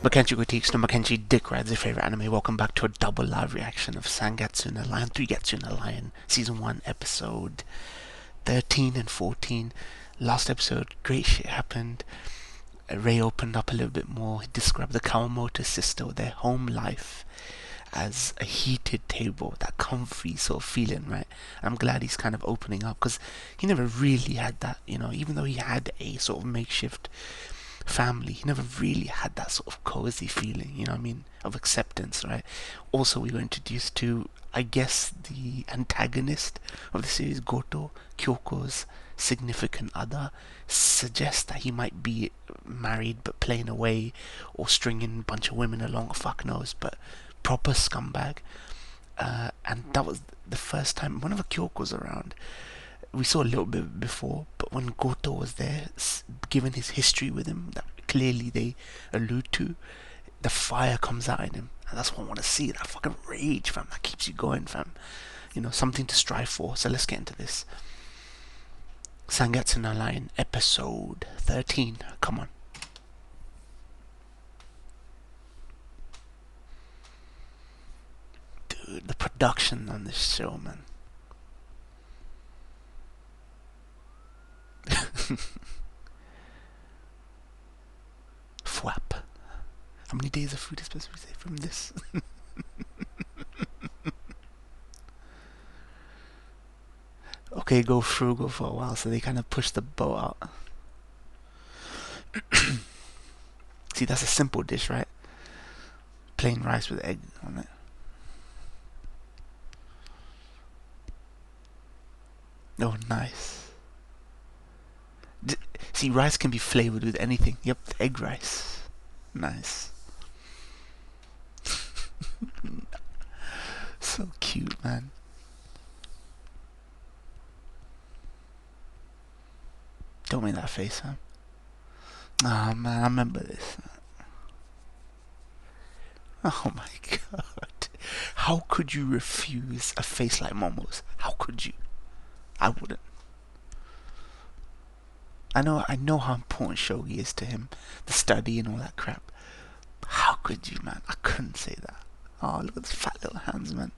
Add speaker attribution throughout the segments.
Speaker 1: Makenchi critiques no Makenchi Dick Rides, your favorite anime. Welcome back to a double live reaction of Sangatsu no Lion, 3 Gatsu no Lion, Season 1, Episode 13 and 14. Last episode, great shit happened. Ray opened up a little bit more. He described the Kawamoto sister, their home life, as a heated table, that comfy sort of feeling, right? I'm glad he's kind of opening up, because he never really had that, even though he had a sort of makeshift family, he never really had that sort of cozy feeling, of acceptance, right? Also, we were introduced to, I guess, the antagonist of the series, Goto, Kyoko's significant other. Suggests that he might be married but playing away, or stringing a bunch of women along, fuck knows, but proper scumbag. And that was the first time whenever Kyoko was around. We saw a little bit before, but when Goto was there, given his history with him, that clearly they allude to, the fire comes out in him, and that's what I want to see. That fucking rage, fam, that keeps you going, fam. Something to strive for. So let's get into this. Sangatsu no Lion, episode 13. Come on. Dude, the production on this show, man. Fwap. How many days of food is supposed to be saved from this? Okay, go frugal for a while, so they kind of push the boat out. See, that's a simple dish, right? Plain rice with egg on it. Oh, nice. See, rice can be flavored with anything. Yep, egg rice. Nice. So cute, man. Don't make that face, huh? Ah, man, I remember this. Oh my god. How could you refuse a face like Momo's? How could you? I wouldn't. I know how important shogi is to him, the study and all that crap. How could you, man? I couldn't say that. Oh, look at those fat little hands, man.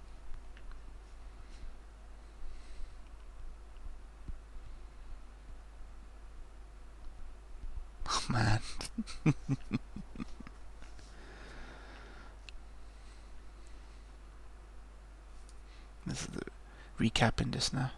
Speaker 1: Oh, man. This is the recapping this now.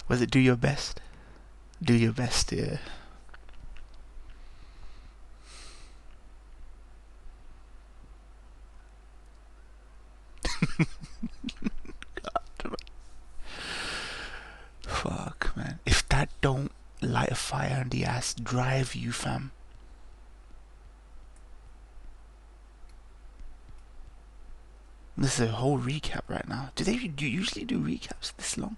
Speaker 1: Was it do your best? Do your best, yeah. Fuck, man. If that don't light a fire on the ass, drive you, fam. This is a whole recap right now. Do they usually do recaps this long?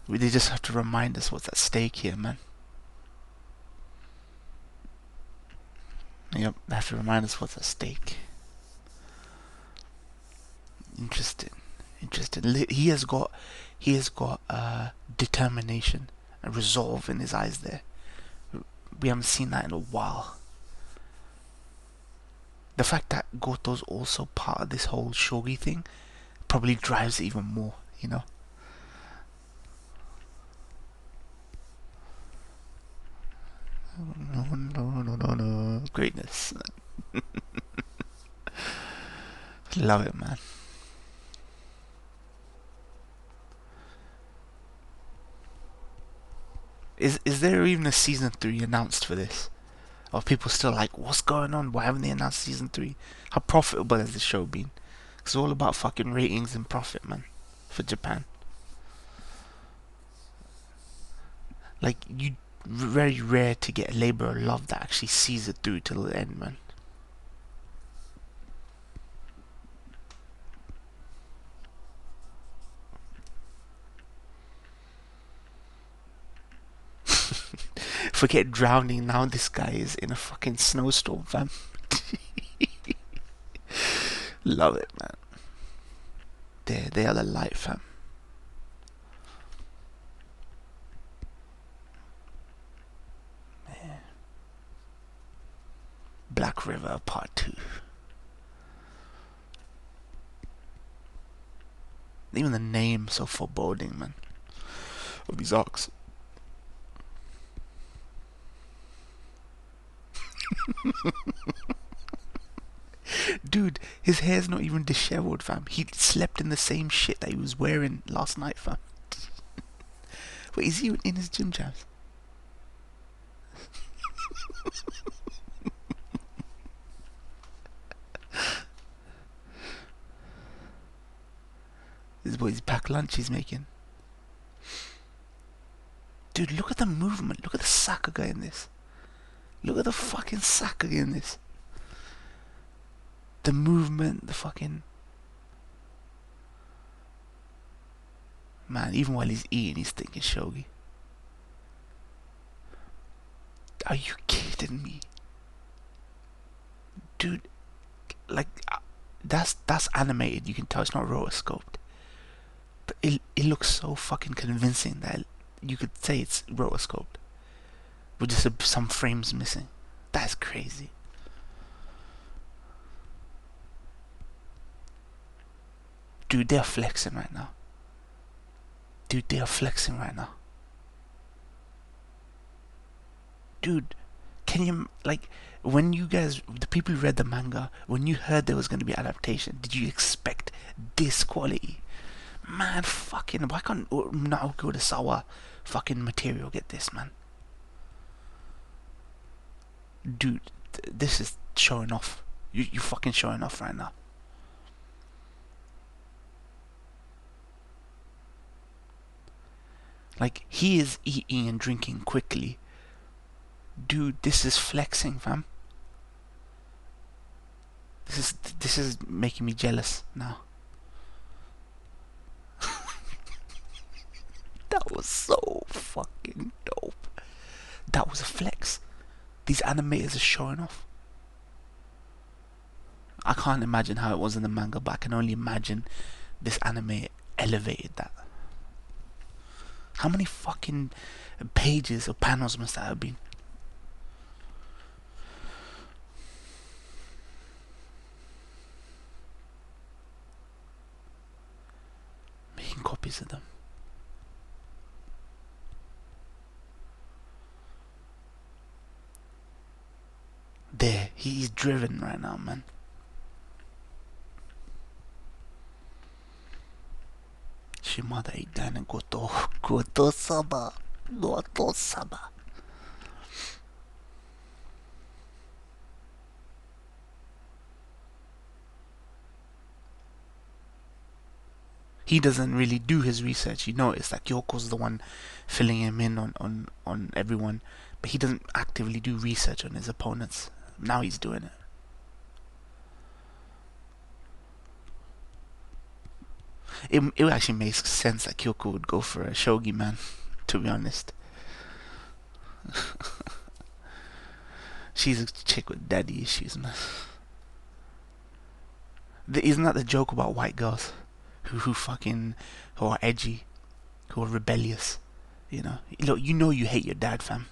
Speaker 1: They just have to remind us what's at stake here, man. Yep, they have to remind us what's at stake. Interesting. He has got determination and resolve in his eyes there. We haven't seen that in a while. The fact that Goto's also part of this whole shogi thing probably drives it even more, No. Greatness. Love it, man. Is there even a season 3 announced for this? Or people still like, what's going on? Why haven't they announced season 3? How profitable has the show been? It's all about fucking ratings and profit, man. For Japan. Like, very rare to get a labor of love that actually sees it through till the end, man. Forget drowning. Now this guy is in a fucking snowstorm, fam. Love it, man. They are the light, fam. Yeah. Black River Part 2. Even the name so foreboding, man, of these arcs. Dude, his hair's not even disheveled, fam. He slept in the same shit that he was wearing last night, fam. Wait, is he in his gym jams? This boy's packed lunch he's making. Dude, look at the movement. Look at the Sakuga in this. Look at the fucking Sakuga in this. The movement, the fucking... Man, even while he's eating, he's thinking shogi. Are you kidding me? Dude, like, that's animated. You can tell it's not rotoscoped. But it looks so fucking convincing that you could say it's rotoscoped. With just some frames missing. That's crazy. Dude, they're flexing right now. Dude, they are flexing right now. Dude, can you, like, when you guys, the people who read the manga, when you heard there was going to be adaptation, did you expect this quality? Man, fucking, why can't Naoko Urasawa fucking material get this, man? Dude, this is showing off. You fucking showing off right now. Like, he is eating and drinking quickly. Dude, this is flexing, fam. This is making me jealous now. That was so fucking dope. That was a flex. These animators are showing off. I can't imagine how it was in the manga, but I can only imagine this anime elevated that. How many fucking pages or panels must that have been? Making copies of them. There, he's driven right now, man. Shimada Idan Goto Sama. Goto Sama. He doesn't really do his research. You notice that Kyoko's the one filling him in on everyone, but he doesn't actively do research on his opponents. Now he's doing it. It actually makes sense that Kyoko would go for a shogi, man, to be honest. She's a chick with daddy issues, man. Isn't that the joke about white girls who are edgy, who are rebellious? You know, look, you hate your dad, fam.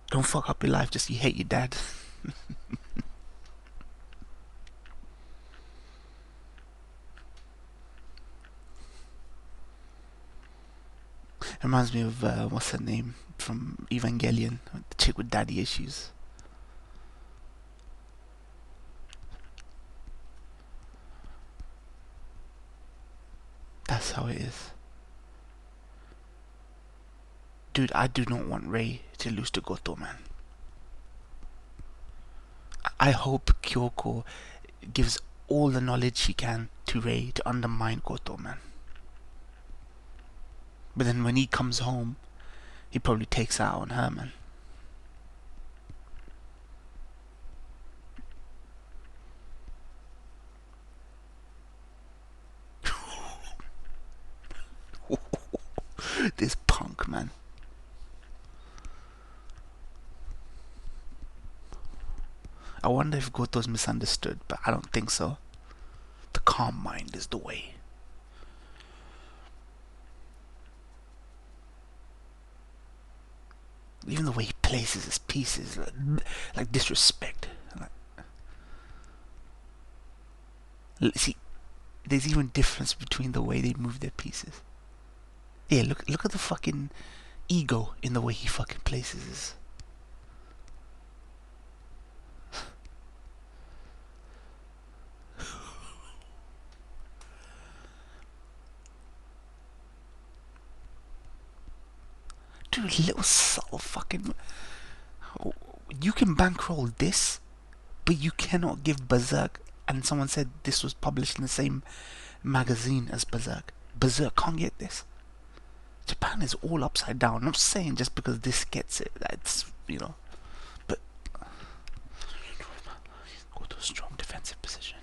Speaker 1: Don't fuck up your life, just you hate your dad. Reminds me of what's her name from Evangelion, the chick with daddy issues. That's how it is. Dude, I do not want Rei to lose to Goto, man. I hope Kyoko gives all the knowledge she can to Rei to undermine Goto, man. But then when he comes home, he probably takes out on her, man. This punk, man. I wonder if Goto's misunderstood, but I don't think so. The calm mind is the way. Even the way he places his pieces, like disrespect. See, there's even difference between the way they move their pieces. Yeah, look at the fucking ego in the way he fucking places his. Dude, little subtle fucking. You can bankroll this, but you cannot give Berserk. And someone said this was published in the same magazine as Berserk. Berserk can't get this. Japan is all upside down. I'm not saying just because this gets it, that's, you know. But go to a strong defensive position.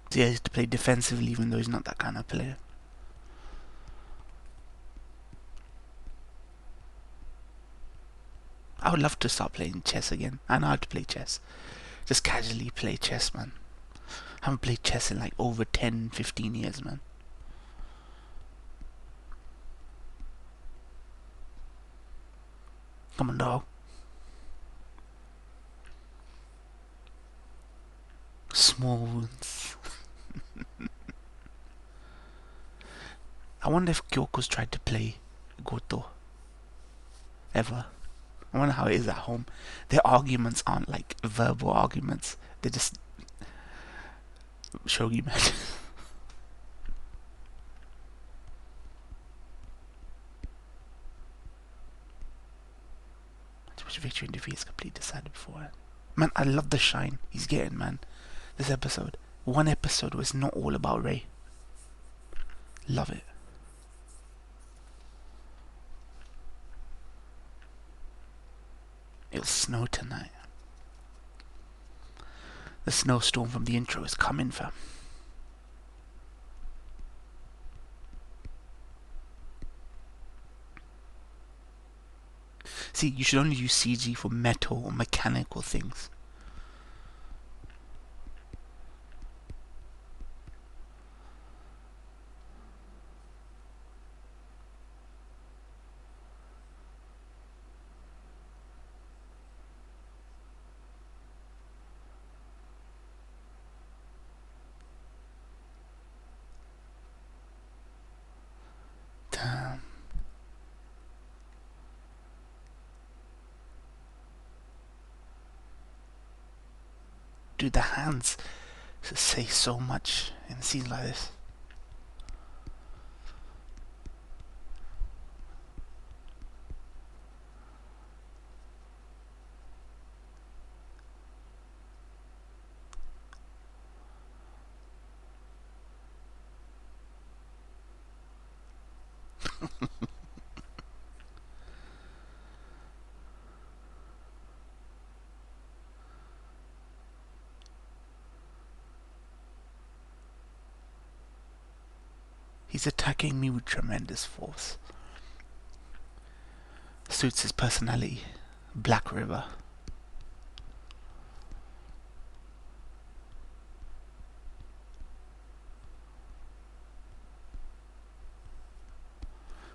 Speaker 1: So he has to play defensively even though he's not that kind of player. I would love to start playing chess again. I know how to play chess. Just casually play chess, man. I haven't played chess in like over 10, 15 years, man. Come on, dog. Small wounds. I wonder if Kyoko's tried to play Goto. Ever. I wonder how it is at home. Their arguments aren't like verbal arguments. They're just shogi matches. Which victory and defeat is completely decided beforehand. Man, I love the shine he's getting, man. This episode. One episode was not all about Rei. Love it. It'll snow tonight. The snowstorm from the intro is coming, fam. See, you should only use CG for metal or mechanical things. Damn. Dude, the hands say so much in scenes like this. He's attacking me with tremendous force. Suits his personality. Black River.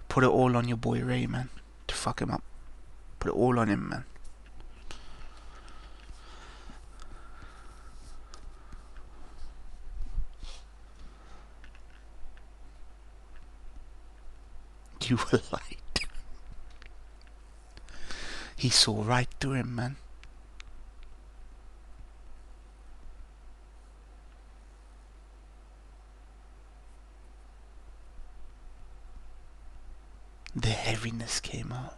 Speaker 1: Put it all on your boy Ray, man. To fuck him up. Put it all on him, man. You were light. He saw right through him, man. The heaviness came out.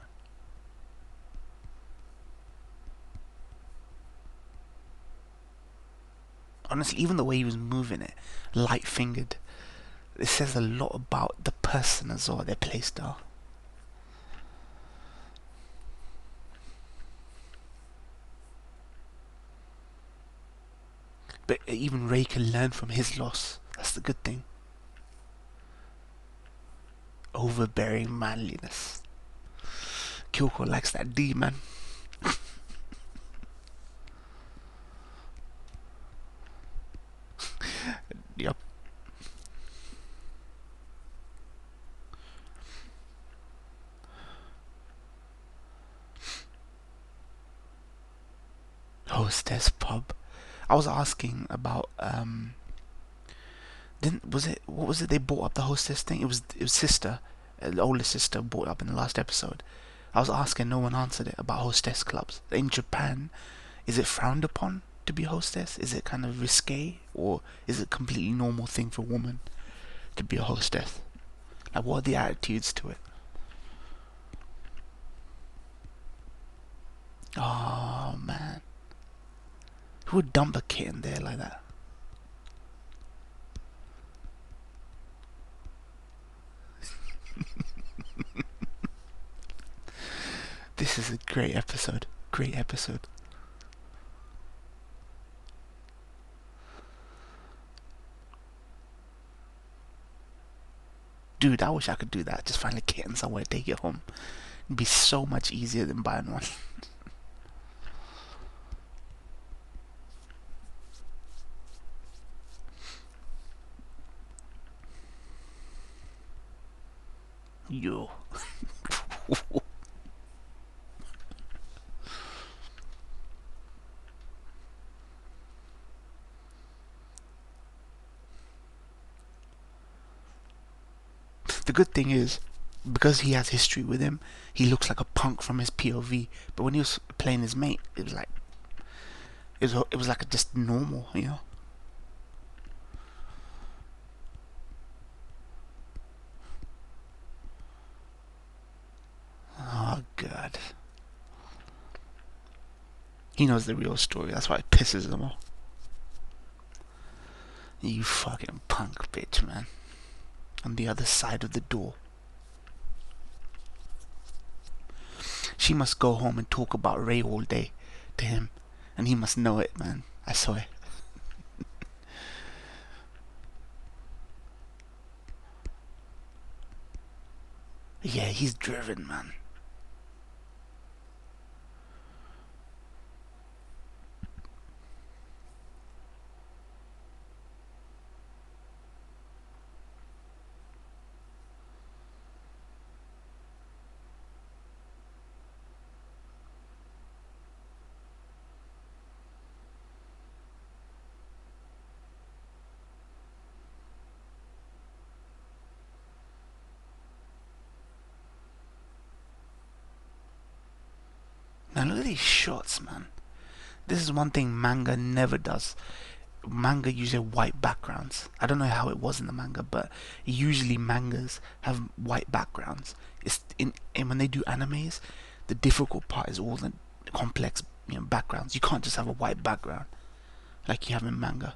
Speaker 1: Honestly, even the way he was moving it, light-fingered, it says a lot about the person as well, their playstyle. But even Ray can learn from his loss. That's the good thing. Overbearing manliness. Kyoko likes that D, man. Yep. Hostess pub. I was asking about what was it they brought up the hostess thing? It was sister, the older sister brought up in the last episode. I was asking, no one answered it, about hostess clubs. In Japan, is it frowned upon to be a hostess? Is it kind of risque, or is it a completely normal thing for a woman to be a hostess? Like, what are the attitudes to it? Oh man, who would dump a kitten there like that? This is a great episode. Great episode. Dude, I wish I could do that. Just find a kitten somewhere, take it home. It'd be so much easier than buying one. Yo. The good thing is, because he has history with him, he looks like a punk from his POV. But when he was playing his mate, it was like it was like just normal, you know. Oh god, he knows the real story. That's why it pisses him off. You fucking punk bitch, man. On the other side of the door. She must go home and talk about Ray all day to him, and he must know it, man. I swear. Yeah, he's driven, man. Now look at these shots, man. This is one thing manga never does. Manga usually have white backgrounds. I don't know how it was in the manga, but usually mangas have white backgrounds. It's and when they do animes, the difficult part is all the complex, backgrounds. You can't just have a white background like you have in manga.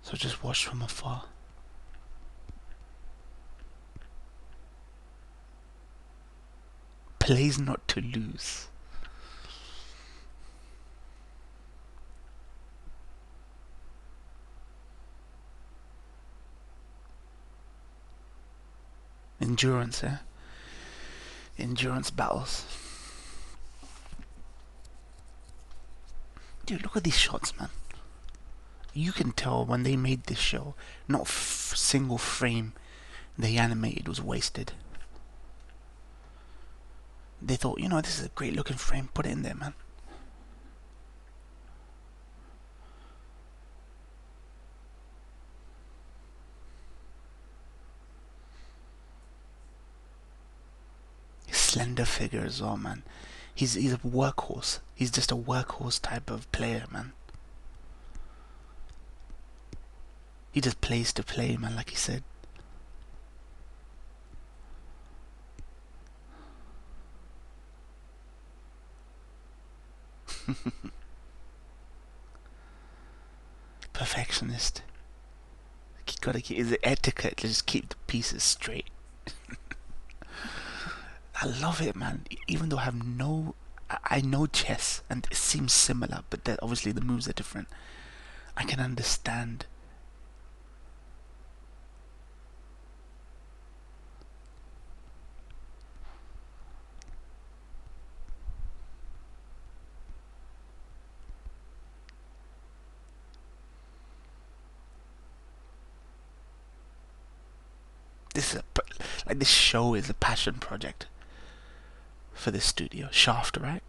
Speaker 1: So just watch from afar. Plays not to lose. Endurance, eh? Endurance battles. Dude, look at these shots, man. You can tell when they made this show, not single frame they animated was wasted. They thought, this is a great looking frame, put it in there, man. Slender figure as well, man. He's a workhorse. He's just a workhorse type of player, man. He just plays to play, man, like he said. Perfectionist. gotta keep, is it etiquette to just keep the pieces straight? I love it, man. Even though I have no, I know chess and it seems similar, but obviously the moves are different. I can understand. This is like this show is a passion project for this studio. Shaft, right?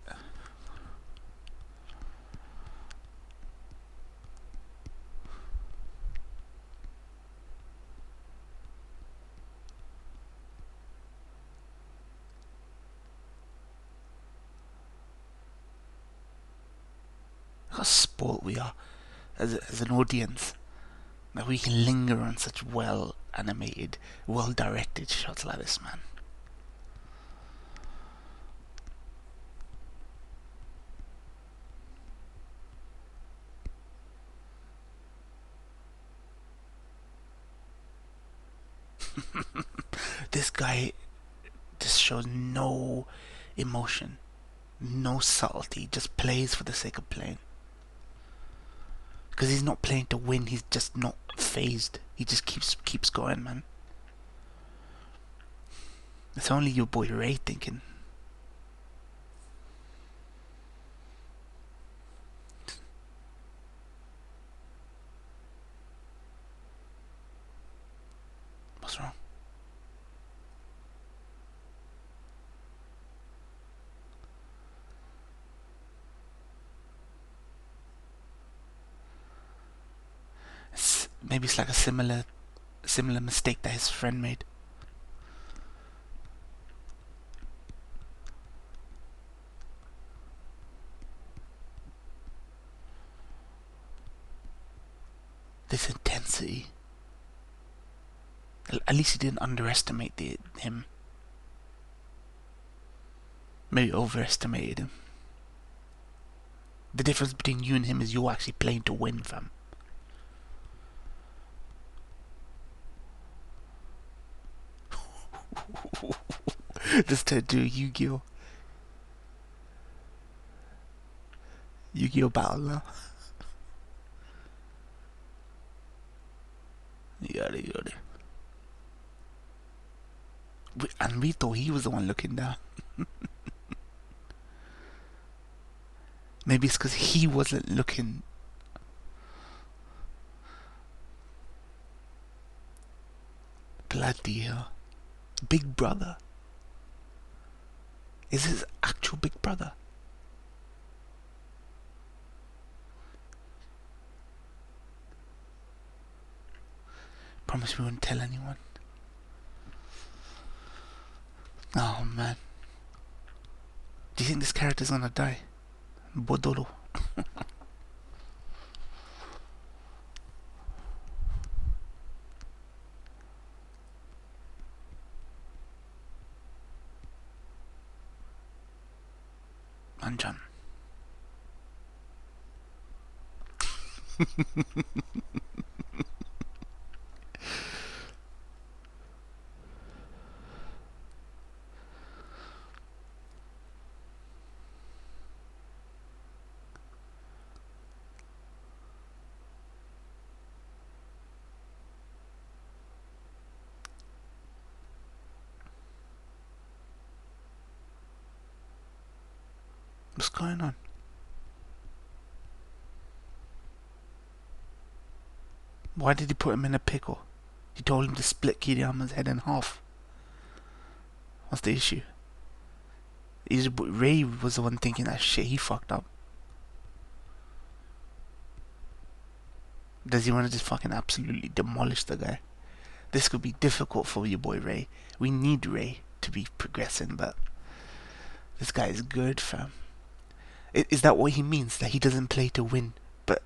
Speaker 1: Look how spoiled we are as an audience that we can linger on such well animated, well directed shots like this, man. This guy just shows no emotion, no subtlety, just plays for the sake of playing. Because he's not playing to win, he's just not phased. He just keeps going, man. It's only your boy Ray thinking. What's wrong? Maybe it's like a similar mistake that his friend made. This intensity. At least he didn't underestimate him. Maybe overestimated him. The difference between you and him is you're actually playing to win, fam. Just to do Yu-Gi-Oh! Yu-Gi-Oh! Battle now. Yada. And we thought he was the one looking down. Maybe it's because he wasn't looking. Bloody hell. Big brother. Is his actual big brother? Promise we won't tell anyone. Oh man. Do you think this character's gonna die? Bodolo. Anjan. What's going on? Why did he put him in a pickle? He told him to split Kiriyama's head in half. What's the issue? Ray was the one thinking that shit. He fucked up. Does he want to just fucking absolutely demolish the guy? This could be difficult for your boy Ray. We need Ray to be progressing, but this guy is good, fam. Is that what he means? That he doesn't play to win? But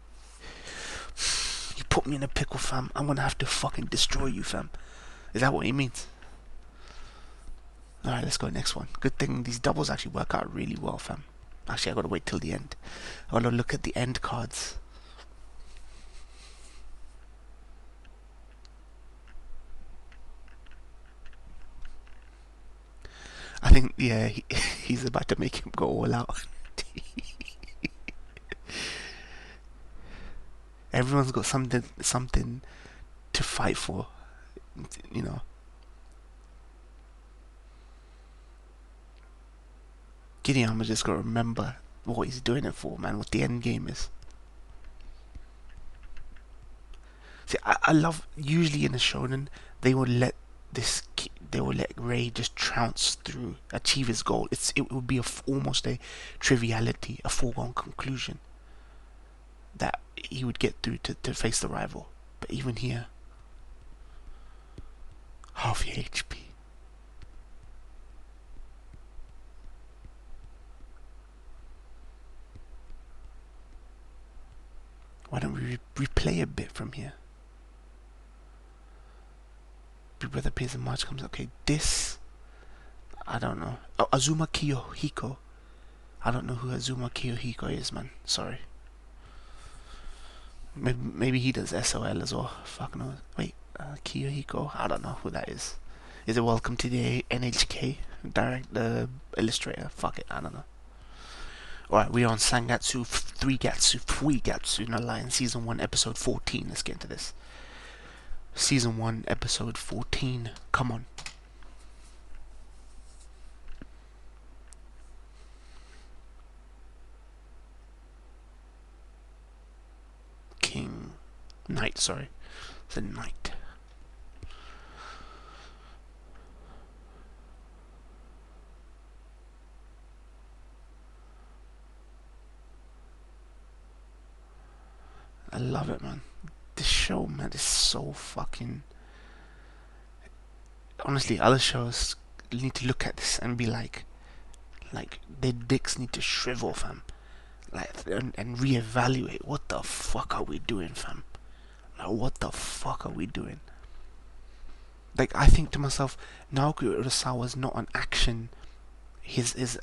Speaker 1: you put me in a pickle, fam. I'm gonna have to fucking destroy you, fam. Is that what he means? Alright, let's go next one. Good thing these doubles actually work out really well, fam. Actually, I gotta wait till the end. I wanna look at the end cards. I think, yeah, he's about to make him go all out. Everyone's got something to fight for, you know. Kiriyama just got to remember what he's doing it for, man, what the end game is. See, I love, usually in a shonen, they will let they will let Ray just trounce through, achieve his goal. It would be almost a triviality, a foregone conclusion that he would get through to face the rival. But even here, half your HP. Why don't we replay a bit from here? Big Brother pays and March comes. Okay, this, I don't know. Oh, Azuma Kiyohiko. I don't know who Azuma Kiyohiko is, man. Sorry. Maybe he does SOL as well. Fuck knows. Wait, Kiyohiko. I don't know who that is. Is it Welcome to the NHK? The illustrator. Fuck it. I don't know. Alright, we're on Sangatsu, Fuigatsu no Lion, Season 1, Episode 14. Let's get into this. Season 1, Episode 14. Come on. Knight, sorry. It's a knight. I love it, man. This show, man, is so fucking... Honestly, other shows need to look at this and be like, their dicks need to shrivel, fam. And reevaluate. What the fuck are we doing, fam? Like, what the fuck are we doing? Like, I think to myself, Naoki Urasawa's not an action. His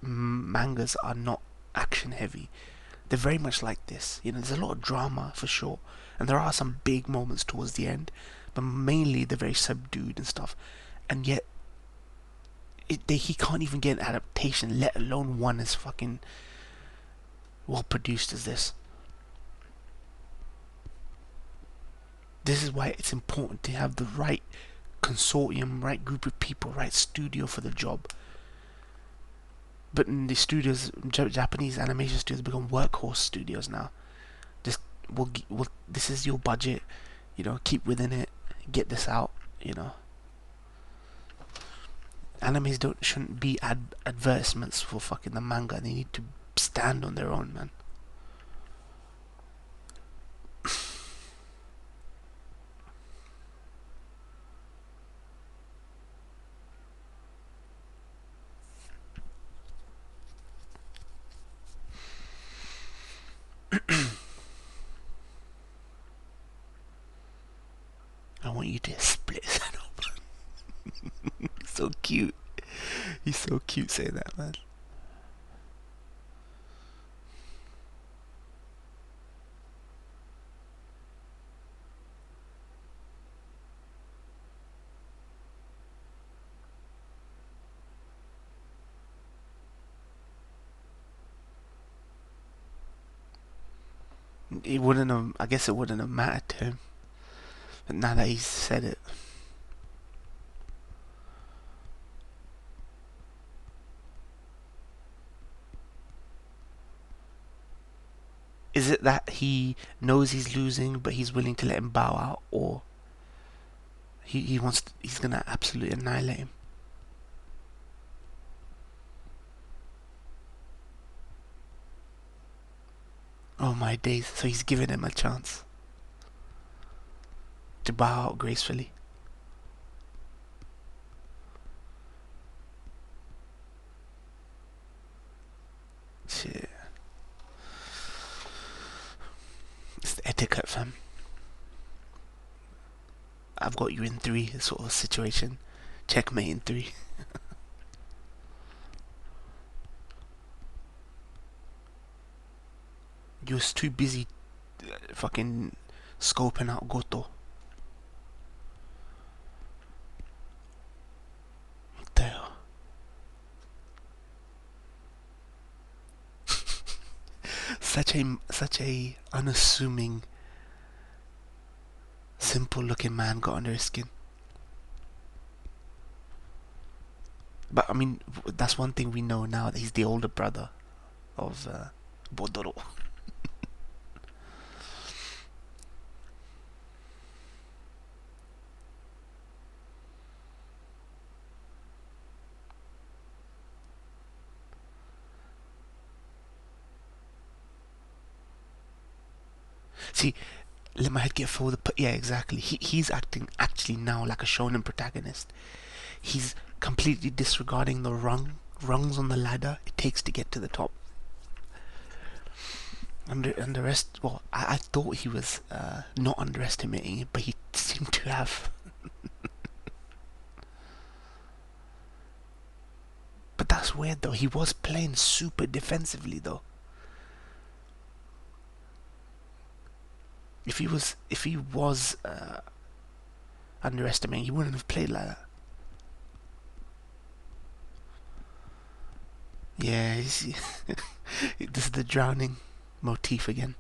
Speaker 1: mangas are not action heavy. They're very much like this. You know, there's a lot of drama for sure, and there are some big moments towards the end, but mainly they're very subdued and stuff. And yet, he can't even get an adaptation, let alone one as fucking well produced as this. This is why it's important to have the right consortium, right group of people, right studio for the job. But in the studios, Japanese animation studios become workhorse studios now. Just this is your budget, you know, keep within it, get this out, you know. Animes shouldn't be advertisements for fucking the manga. They need to stand on their own, man. I want you to split his head open. So cute. He's so cute saying that, man. It wouldn't have. I guess it wouldn't have mattered to him. But now that he's said it, is it that he knows he's losing, but he's willing to let him bow out, or he's gonna absolutely annihilate him? Oh my days! So he's giving him a chance to bow out gracefully. Shit. It's the etiquette, fam. I've got you in 3 sort of situation. Checkmate in 3. You was too busy fucking scoping out Goto. What the hell? such a unassuming, simple looking man got under his skin. But I mean, that's one thing we know now, that he's the older brother of Bodoro. See, let my head get forward. Yeah, exactly. He's acting actually now like a shonen protagonist. He's completely disregarding the rungs on the ladder it takes to get to the top. And the rest, well, I thought he was not underestimating it, but he seemed to have. But that's weird though. He was playing super defensively though. If he was underestimating, he wouldn't have played like that. Yeah, this is the drowning motif again.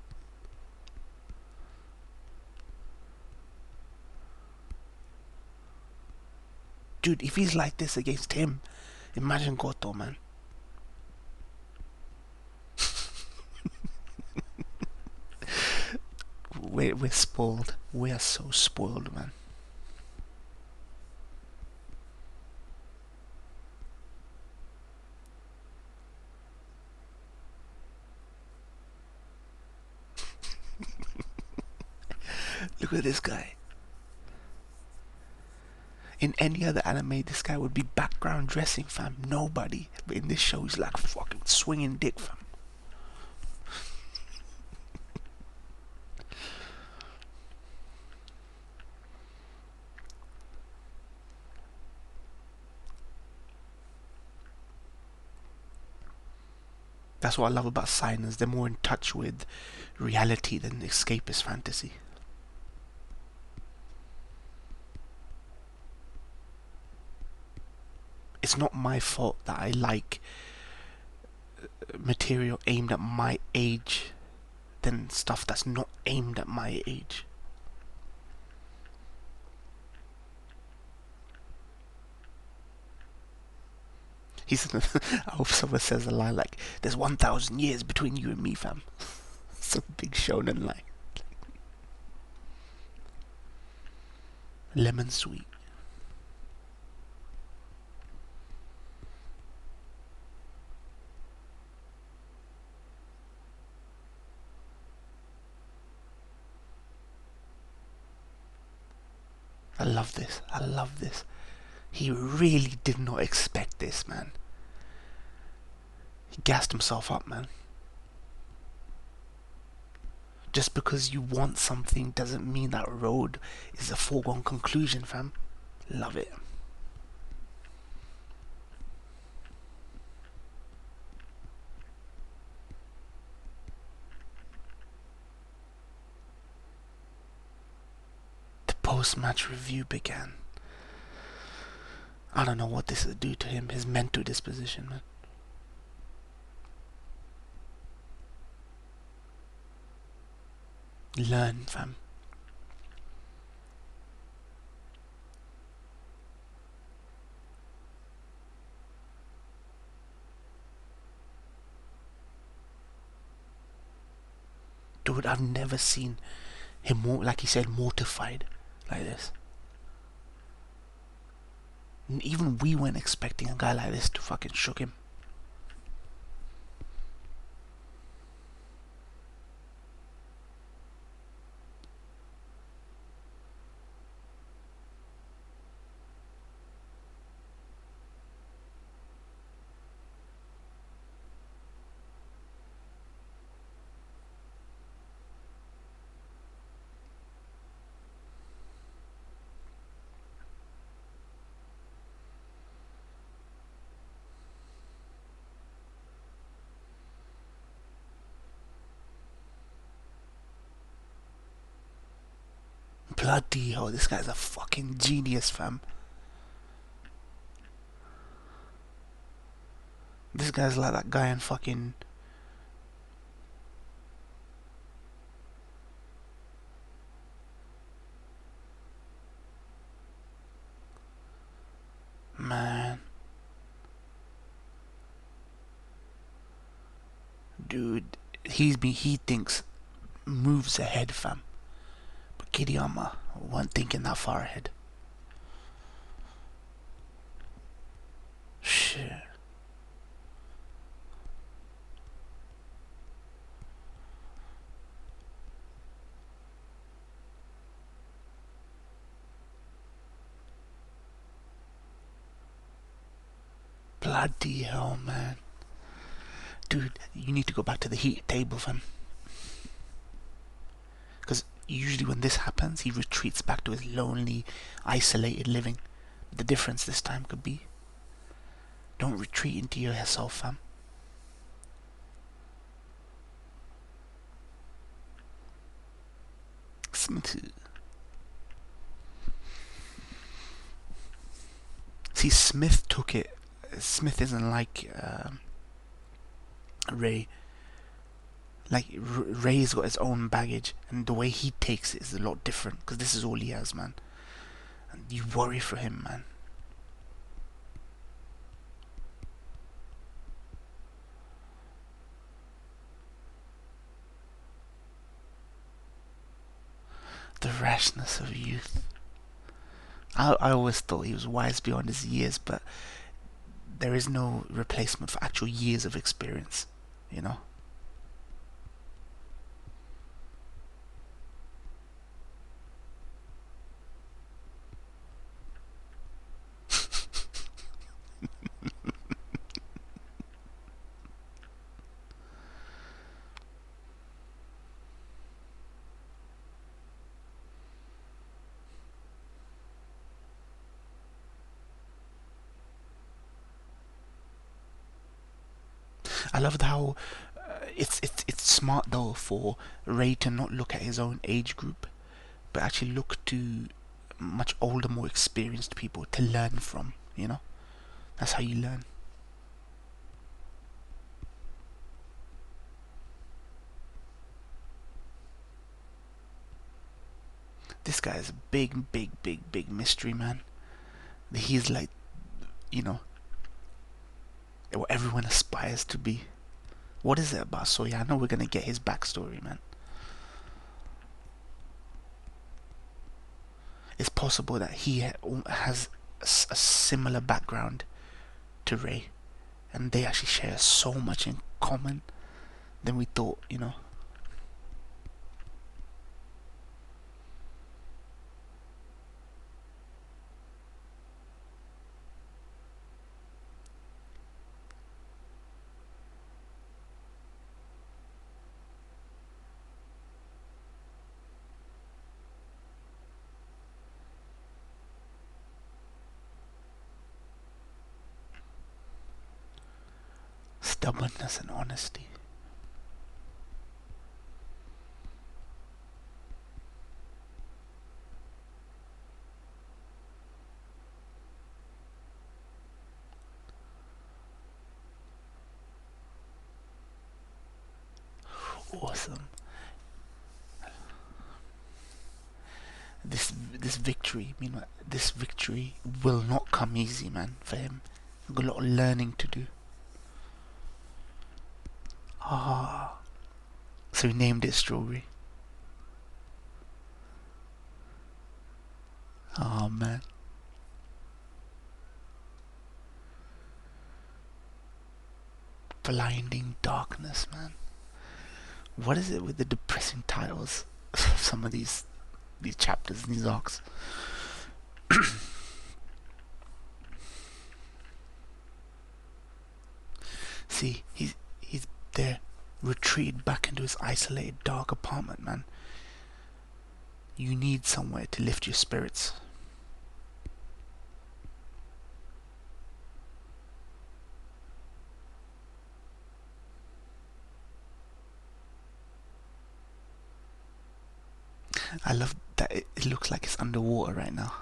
Speaker 1: Dude, if he's like this against him, imagine Goto, man. We're spoiled. We are so spoiled, man. Look at this guy. In any other anime, this guy would be background dressing, fam. Nobody. But in this show, he's like fucking swinging dick, fam. That's what I love about signers. They're more in touch with reality than escapist fantasy. It's not my fault that I like material aimed at my age than stuff that's not aimed at my age. I hope someone says a line like, "There's 1,000 years between you and me, fam." Some big shonen line. Lemon sweet. I love this. I love this. He really did not expect this, man. He gassed himself up, man. Just because you want something doesn't mean that road is a foregone conclusion, fam. Love it. The post-match review began. I don't know what this will do to him, his mental disposition, man. Learn, fam. Dude, I've never seen him more, like he said, mortified like this. And even we weren't expecting a guy like this to fucking shook him. Bloody hell, this guy's a fucking genius, fam. This guy's like that guy in fucking Dude, he thinks moves ahead, fam. But Kiriyama wasn't thinking that far ahead. Shit. Bloody hell, man. Dude, you need to go back to the heat table, fam. Because usually when this happens, he retreats back to his lonely, isolated living. The difference this time could be, don't retreat into yourself, fam. Smith. See, Smith took it. Smith isn't like Ray. Like Ray's got his own baggage, and the way he takes it is a lot different. Because this is all he has, man. And you worry for him, man. The rashness of youth. I always thought he was wise beyond his years, but there is no replacement for actual years of experience, you know? I loved how it's smart though for Ray to not look at his own age group, but actually look to much older, more experienced people to learn from. You know, that's how you learn. This guy is a big, big, big, big mystery, man. He's like, you know, what everyone aspires to be. What is it about Soya? I know we're gonna get his backstory, man. It's possible that he has a similar background to Ray, and they actually share so much in common than we thought, you know. Stubbornness and honesty. Awesome. This victory, meanwhile, this victory will not come easy, man, for him. He's got a lot of learning to do. Ah, so he named it Strawberry. Oh man. Blinding darkness, man. What is it with the depressing titles of some of these chapters and these arcs? See, he's there, retreated back into his isolated, dark apartment, man. You need somewhere to lift your spirits. I love that it looks like it's underwater right now.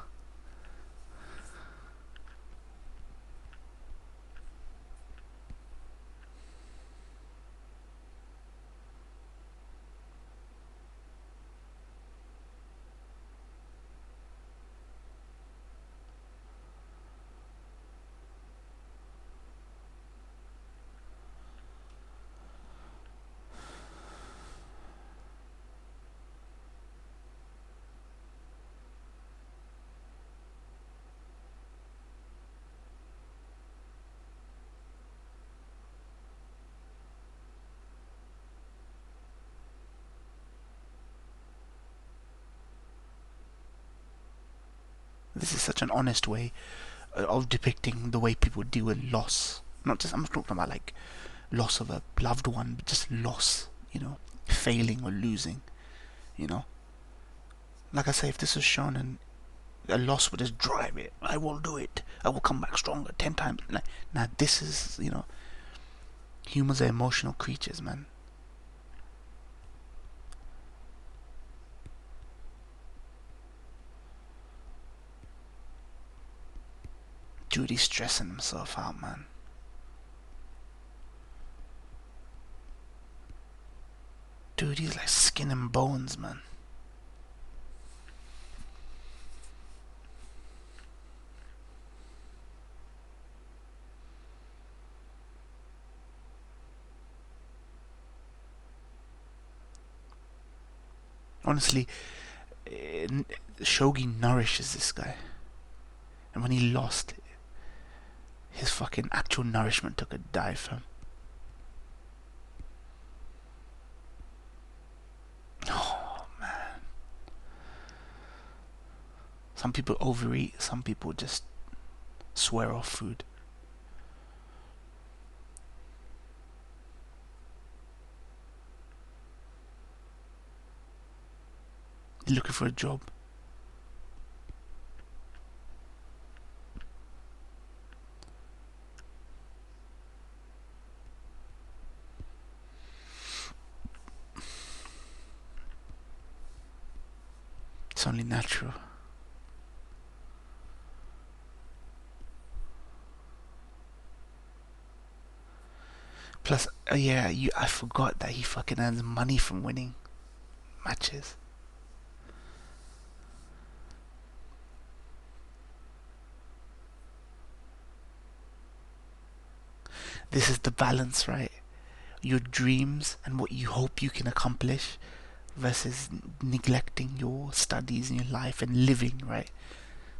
Speaker 1: this is such an honest way of depicting the way people deal with loss. Not just, I'm not talking about like loss of a loved one, but just loss, failing or losing, you know. Like I say, if this was shown and a loss would just drive it, I will do it. I will come back stronger 10 times. Like, now this is, humans are emotional creatures, man. Dude, he's stressing himself out, man. Dude, he's like skin and bones, man. Honestly, Shogi nourishes this guy. And when he lost, his fucking actual nourishment took a dive from him. Oh, man. Some people overeat, some people just swear off food. Looking for a job. It's only natural. Plus, I forgot that he fucking earns money from winning matches. This is the balance, right? Your dreams and what you hope you can accomplish versus neglecting your studies and your life and living, right?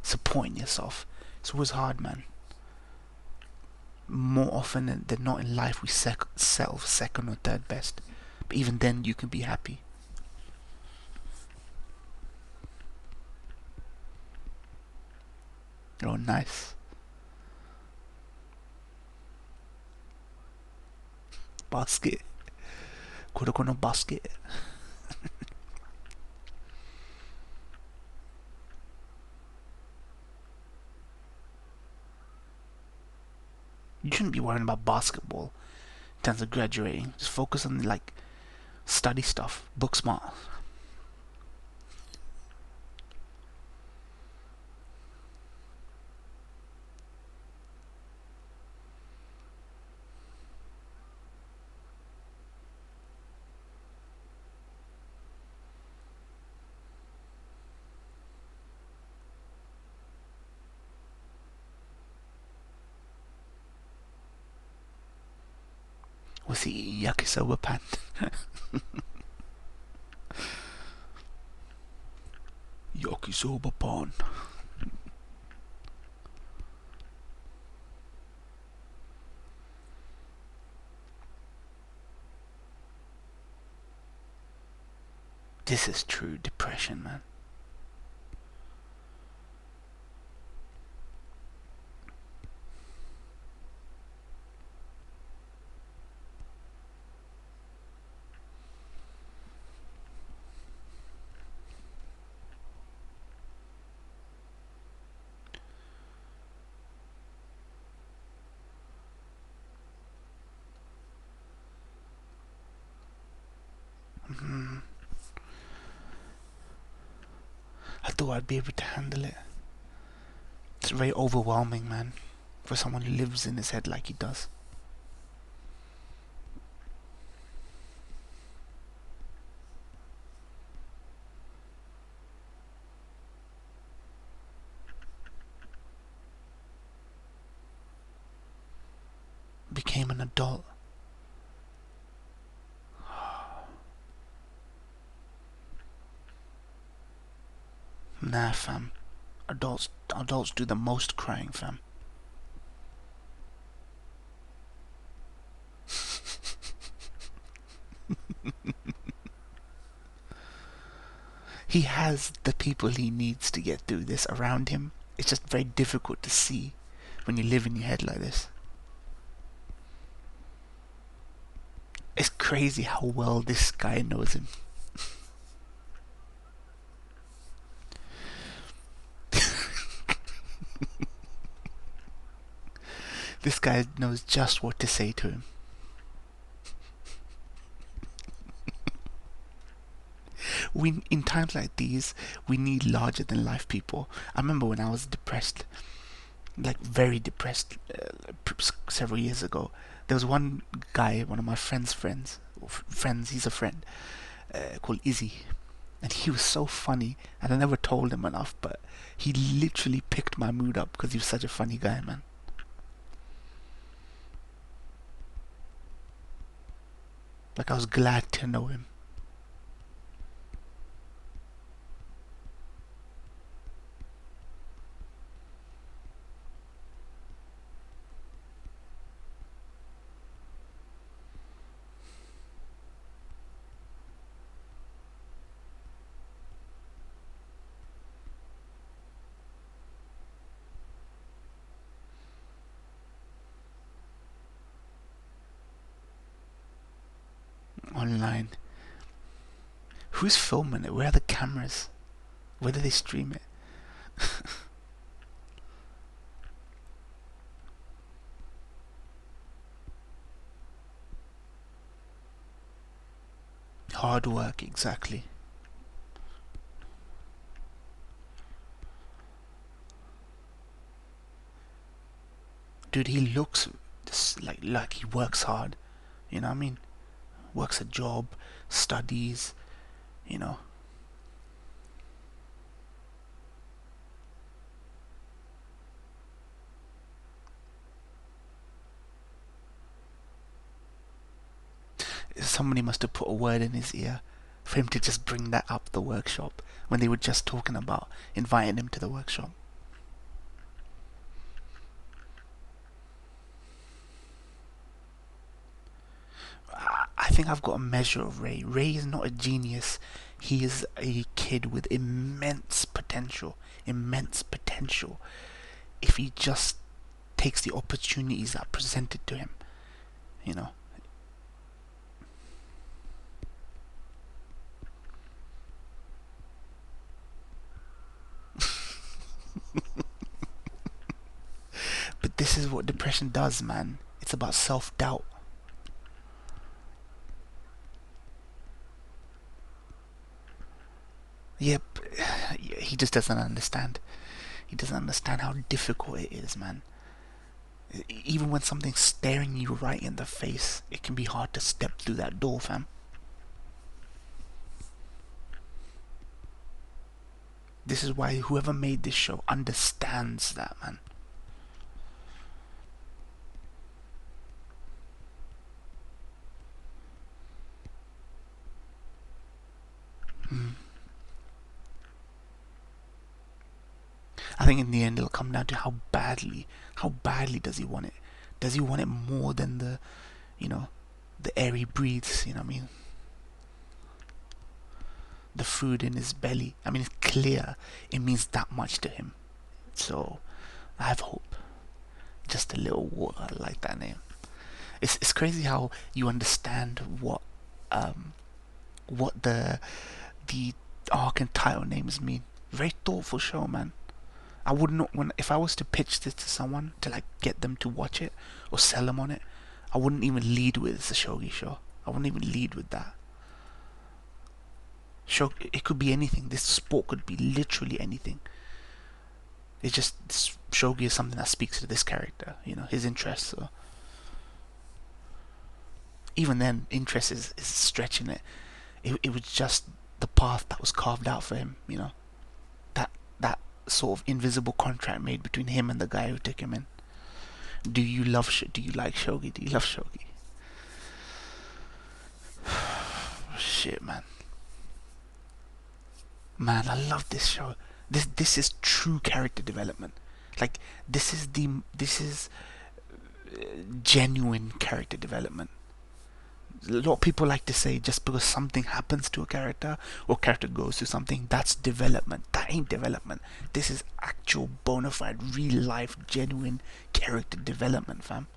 Speaker 1: Supporting yourself. It's always hard, man. More often than not in life, we settle for second or third best. But even then, you can be happy. Oh, nice. Basket. Kuroko no basket. You shouldn't be worrying about basketball in terms of graduating. Just focus on like study stuff, book smart. Was he eating yakisoba pan? Yakisoba pan. This is true depression, man. I thought I'd be able to handle it. It's very overwhelming, man, for someone who lives in his head like he does. Became an adult. Nah, fam. Adults do the most crying, fam. He has the people he needs to get through this around him. It's just very difficult to see when you live in your head like this. It's crazy how well this guy knows him. This guy knows just what to say to him. In times like these, we need larger than life people. I remember when I was depressed, like very depressed, several years ago. There was one guy, one of my friends, he's a friend, called Izzy, and he was so funny, and I never told him enough, but he literally picked my mood up because he was such a funny guy, man. Like, I was glad to know him. Online. Who's filming it? Where are the cameras? Where do they stream it? Hard work, exactly. Dude, he looks just like he works hard. You know what I mean? Works a job, studies, you know. Somebody must have put a word in his ear for him to just bring that up the workshop when they were just talking about inviting him to the workshop. I think I've got a measure of Ray. Ray is not a genius. He is a kid with immense potential. Immense potential. If he just takes the opportunities that are presented to him, you know. But this is what depression does, man. It's about self-doubt. Yep, he just doesn't understand. He doesn't understand how difficult it is, man. Even when something's staring you right in the face, it can be hard to step through that door, fam. This is why whoever made this show understands that, man. I think in the end it'll come down to how badly does he want it? Does he want it more than the, you know, the air he breathes, you know what I mean? The food in his belly. I mean, it's clear it means that much to him. So, I have hope. Just a little water, I like that name. It's crazy how you understand what the arc and title names mean. Very thoughtful show, man. I would not if I was to pitch this to someone to like get them to watch it or sell them on it, I wouldn't even lead with it's a shogi show. I wouldn't even lead with that. It could be anything. This sport could be literally anything. It's just shogi is something that speaks to this character, you know, his interests. So even then, interest is stretching it. It was just the path that was carved out for him, you know. That sort of invisible contract made between him and the guy who took him in. Do you like shogi? Do you love shogi? Shit, man. Man, I love this show. This is true character development. Like this is genuine character development. A lot of people like to say just because something happens to a character or character goes through something, that's development. That ain't development. This is actual bona fide, real life, genuine character development, fam.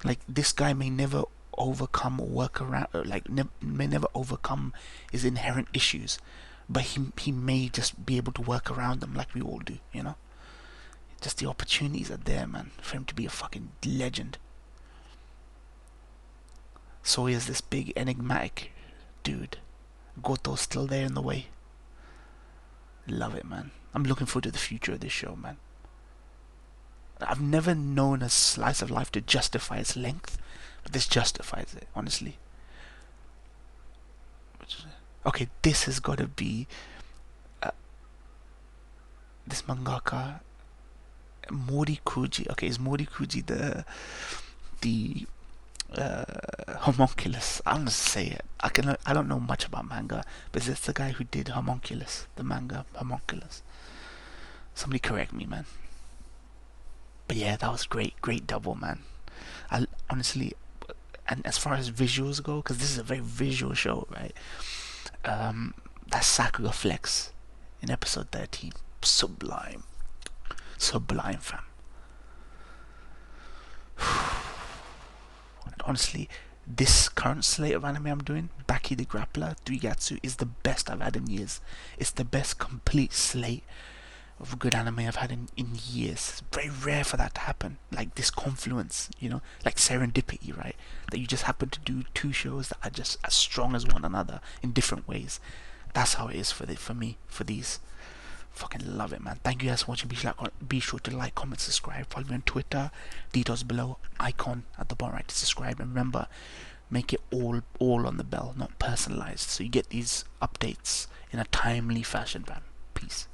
Speaker 1: Like, this guy may never overcome or work around, may never overcome his inherent issues, but he may just be able to work around them like we all do, you know? Just the opportunities are there, man, for him to be a fucking legend. So he is this big enigmatic dude. Goto's still there in the way. Love it, man. I'm looking forward to the future of this show, man. I've never known a slice of life to justify its length, but this justifies it, honestly. Okay, this has got to be this mangaka Mori Kuji. Okay, is Mori Kuji the homunculus? I'm gonna say it. I don't know much about manga, but it's the guy who did Homunculus, the manga Homunculus. Somebody correct me, man. But yeah, that was great double, man. I honestly, and as far as visuals go, because this is a very visual show, right? That Sakuga flex in episode 13, sublime, fam. And honestly, this current slate of anime I'm doing, Baki the Grappler, 3 Gatsu, is the best I've had in years. It's the best complete slate of good anime I've had in years. It's very rare for that to happen. Like this confluence, you know, like serendipity, right? That you just happen to do 2 shows that are just as strong as one another in different ways. That's how it is for me, for these. Fucking love it, man. Thank you guys for watching. Be sure to like, comment, subscribe. Follow me on Twitter. Details below. Icon at the bottom right to subscribe. And remember, make it all on the bell, not personalized. So you get these updates in a timely fashion, man. Peace.